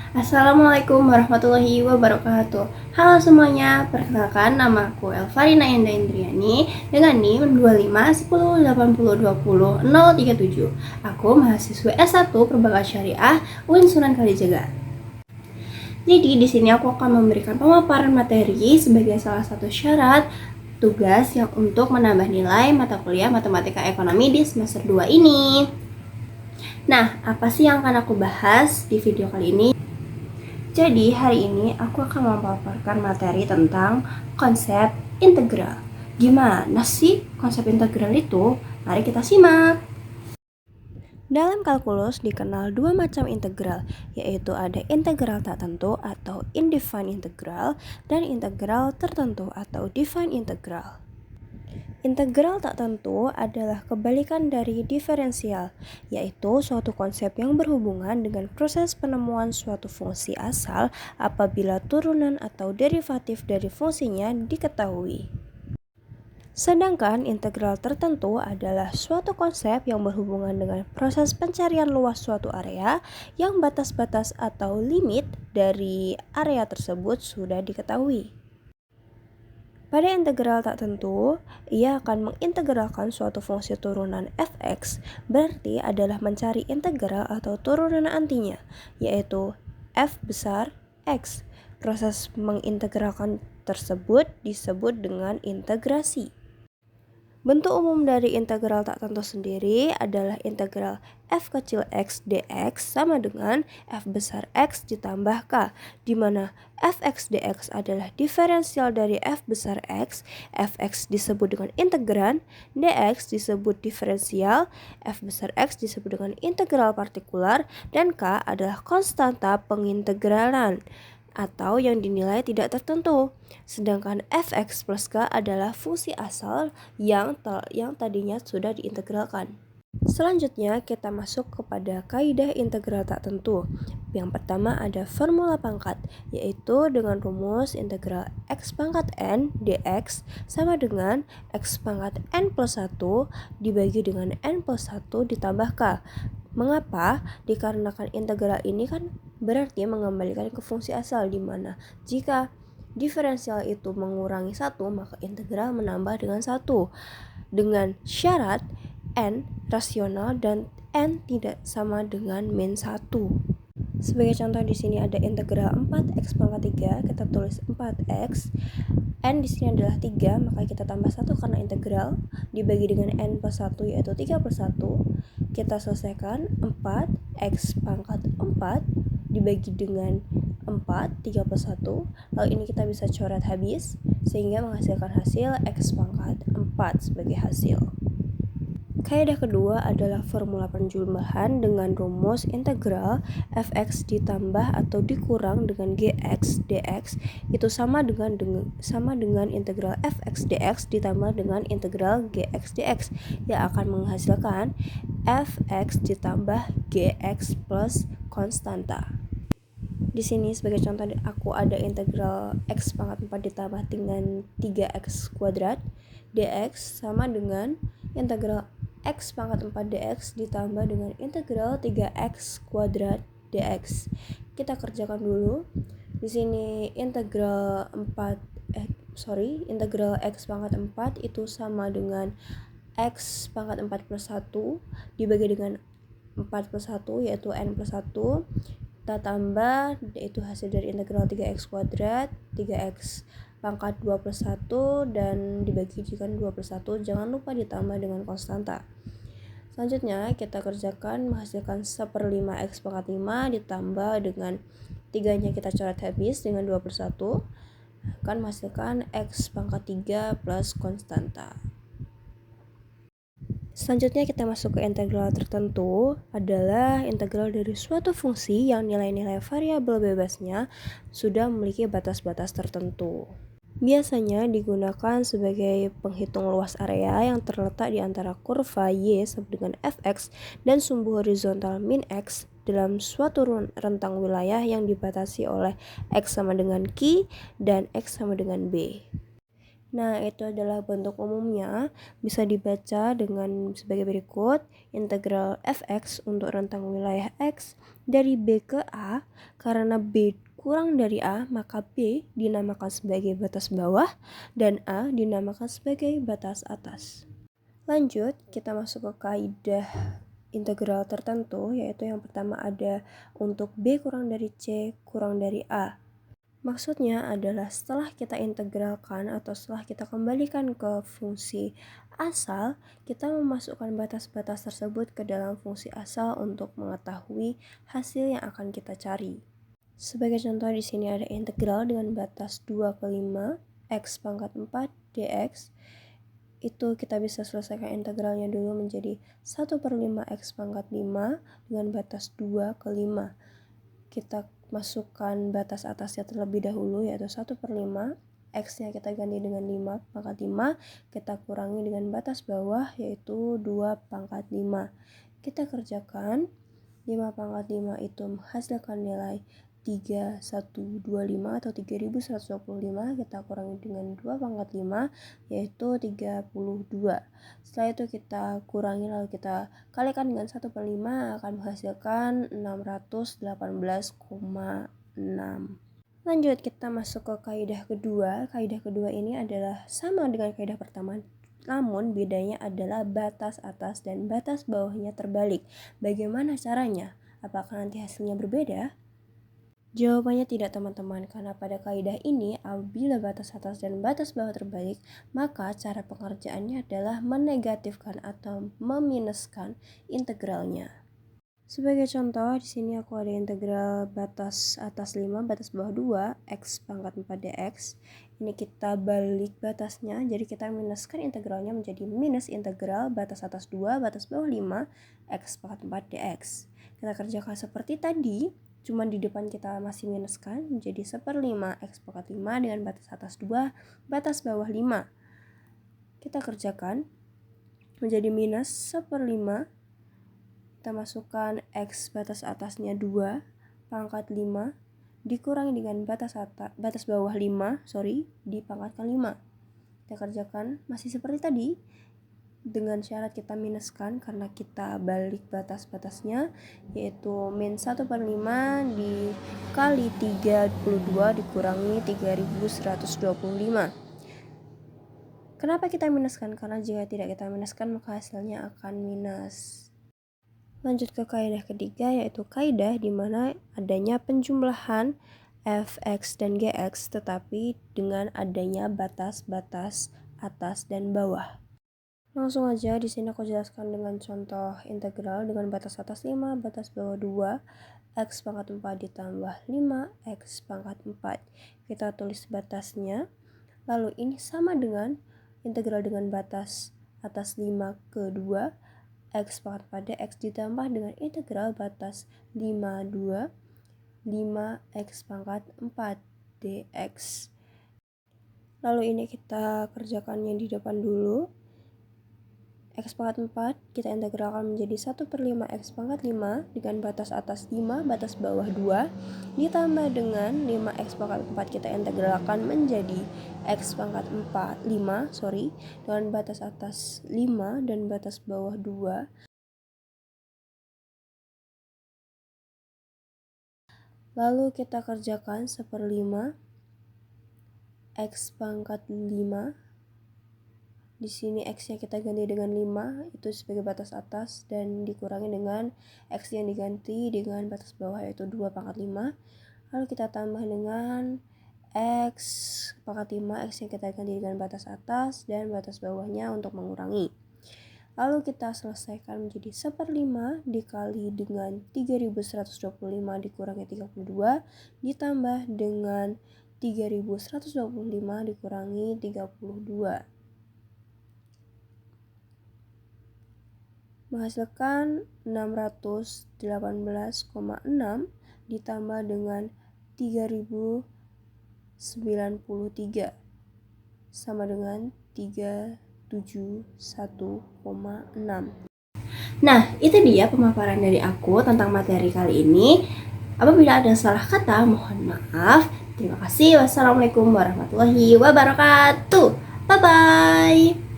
Assalamualaikum warahmatullahi wabarakatuh. Halo semuanya, perkenalkan nama aku Elvarina Enda Indriani dengan NIM 2510802037. Aku mahasiswa S1 Perbankan Syariah UIN Sunan Kalijaga. Jadi di sini aku akan memberikan pemaparan materi sebagai salah satu syarat tugas yang untuk menambah nilai mata kuliah Matematika Ekonomi di semester 2 ini. Nah, apa sih yang akan aku bahas di video kali ini? Jadi hari ini aku akan memaparkan materi tentang konsep integral. Gimana sih konsep integral itu? Mari kita simak. Dalam kalkulus dikenal dua macam integral, yaitu ada integral tak tentu atau indefinite integral dan integral tertentu atau definite integral. Integral tak tentu adalah kebalikan dari diferensial, yaitu suatu konsep yang berhubungan dengan proses penemuan suatu fungsi asal apabila turunan atau derivatif dari fungsinya diketahui. Sedangkan integral tertentu adalah suatu konsep yang berhubungan dengan proses pencarian luas suatu area yang batas-batas atau limit dari area tersebut sudah diketahui. Pada integral tak tentu, ia akan mengintegralkan suatu fungsi turunan f(x), berarti adalah mencari integral atau turunan antinya, yaitu f besar x. Proses mengintegralkan tersebut disebut dengan integrasi. Bentuk umum dari integral tak tentu sendiri adalah integral f kecil x dx sama dengan f besar x ditambah k, di mana fx dx adalah diferensial dari f besar x, fx disebut dengan integran, dx disebut diferensial, f besar x disebut dengan integral partikular, dan k adalah konstanta pengintegralan atau yang dinilai tidak tertentu. Sedangkan fx plus k adalah fungsi asal yang tadinya sudah diintegralkan. Selanjutnya kita masuk kepada kaidah integral tak tentu. Yang pertama ada formula pangkat, yaitu dengan rumus integral x pangkat n dx sama dengan x pangkat n plus 1 dibagi dengan n plus 1 ditambah k. Mengapa? Dikarenakan integral ini kan berarti mengembalikan ke fungsi asal, di mana jika diferensial itu mengurangi 1, maka integral menambah dengan 1. Dengan syarat n rasional dan n tidak sama dengan min 1. Sebagai contoh di sini ada integral 4x pangkat 3, kita tulis 4x. N di sini adalah 3, maka kita tambah 1 karena integral dibagi dengan n plus 1 yaitu 3 per 1. Kita selesaikan 4x pangkat 4 dibagi dengan 4, 3 per 1. Lalu ini kita bisa coret habis sehingga menghasilkan hasil x pangkat 4 sebagai hasil. Kaidah kedua adalah formula penjumlahan dengan rumus integral fx ditambah atau dikurang dengan gx dx itu sama dengan integral fx dx ditambah dengan integral gx dx yang akan menghasilkan fx ditambah gx plus konstanta. Di sini sebagai contoh aku ada integral x pangkat 4 ditambah dengan 3x kuadrat dx sama dengan integral x pangkat 4 dx ditambah dengan integral 3x kuadrat dx. Kita kerjakan dulu. Di sini integral x pangkat 4 itu sama dengan x pangkat 4 plus 1 dibagi dengan 4 plus 1 yaitu n plus 1. Kita tambah, yaitu hasil dari integral 3x kuadrat, 3x pangkat 2 plus 1 dan dibagikan 2 plus 1, jangan lupa ditambah dengan konstanta. Selanjutnya kita kerjakan menghasilkan 1/5 x pangkat 5 ditambah dengan 3-nya kita coret habis dengan 2 per 1 akan menghasilkan x pangkat 3 plus konstanta. Selanjutnya kita masuk ke integral tertentu, adalah integral dari suatu fungsi yang nilai-nilai variabel bebasnya sudah memiliki batas-batas tertentu. Biasanya digunakan sebagai penghitung luas area yang terletak di antara kurva y sama dengan fx dan sumbu horizontal min x dalam suatu rentang wilayah yang dibatasi oleh x sama dengan Q dan x sama dengan b. Nah, itu adalah bentuk umumnya. Bisa dibaca dengan sebagai berikut. Integral fx untuk rentang wilayah x dari B ke A. Karena B kurang dari A, maka B dinamakan sebagai batas bawah dan A dinamakan sebagai batas atas. Lanjut, kita masuk ke kaidah integral tertentu, yaitu yang pertama ada untuk B kurang dari C kurang dari A. Maksudnya adalah setelah kita integralkan atau setelah kita kembalikan ke fungsi asal, kita memasukkan batas-batas tersebut ke dalam fungsi asal untuk mengetahui hasil yang akan kita cari. Sebagai contoh di sini ada integral dengan batas 2 ke 5 x pangkat 4 dx. Itu kita bisa selesaikan integralnya dulu menjadi 1/5 x pangkat 5 dengan batas 2 ke 5. Kita masukkan batas atasnya terlebih dahulu, yaitu 1/5. X-nya kita ganti dengan 5 pangkat 5. Kita kurangi dengan batas bawah, yaitu 2 pangkat 5. Kita kerjakan. 5 pangkat 5 itu menghasilkan nilai 3125 atau 3125. Kita kurangi dengan 2 pangkat 5, yaitu 32. Setelah itu kita kurangi lalu kita kalikan dengan 1/5 akan menghasilkan 618,6. Lanjut, kita masuk ke kaidah kedua. Kaidah kedua ini adalah sama dengan kaidah pertama, namun bedanya adalah batas atas dan batas bawahnya terbalik. Bagaimana caranya? Apakah nanti hasilnya berbeda? Jawabannya tidak, teman-teman, karena pada kaidah ini apabila batas atas dan batas bawah terbalik, maka cara pengerjaannya adalah menegatifkan atau meminuskan integralnya. Sebagai contoh, di sini aku ada integral batas atas 5, batas bawah 2, x pangkat 4 dx. Ini kita balik batasnya, jadi kita minuskan integralnya menjadi minus integral batas atas 2, batas bawah 5, x pangkat 4 dx. Kita kerjakan seperti tadi, cuma di depan kita masih minuskan menjadi 1/5 x pangkat 5 dengan batas atas 2, batas bawah 5. Kita kerjakan menjadi minus 1/5. Kita masukkan x batas atasnya 2 pangkat 5 dikurangi dengan batas bawah 5, dipangkatkan 5. Kita kerjakan masih seperti tadi dengan syarat kita minuskan karena kita balik batas-batasnya, yaitu min 1/5 dikali 32 dikurangi 3125. Kenapa kita minuskan? Karena jika tidak kita minuskan maka hasilnya akan minus. Lanjut ke kaidah ketiga, yaitu kaidah di mana adanya penjumlahan fx dan gx tetapi dengan adanya batas-batas atas dan bawah. Langsung aja di sini aku jelaskan dengan contoh integral dengan batas atas 5, batas bawah 2, x pangkat 4 ditambah 5 x pangkat 4. Kita tulis batasnya. Lalu ini sama dengan integral dengan batas atas 5 ke 2, x pangkat 4 dx ditambah dengan integral batas 5 x pangkat 4 dx. Lalu ini kita kerjakannya di depan dulu. X pangkat 4 kita integralkan menjadi 1/5 x pangkat 5 dengan batas atas 5, batas bawah 2 ditambah dengan 5 x pangkat 4 kita integralkan menjadi x pangkat 5 dengan batas atas 5 dan batas bawah 2. Lalu kita kerjakan 1/5 x pangkat 5. Di sini x-nya kita ganti dengan 5, itu sebagai batas atas, dan dikurangi dengan x yang diganti dengan batas bawah, yaitu 2 pangkat 5. Lalu kita tambah dengan x pangkat 5, x yang kita ganti dengan batas atas, dan batas bawahnya untuk mengurangi. Lalu kita selesaikan menjadi 1/5 dikali dengan 3125 dikurangi 32, ditambah dengan 3125 dikurangi 32. Menghasilkan 618,6 ditambah dengan 3093 sama dengan 371,6. Nah, itu dia pemaparan dari aku tentang materi kali ini. Apabila ada salah kata, mohon maaf. Terima kasih. Wassalamualaikum warahmatullahi wabarakatuh. Bye bye.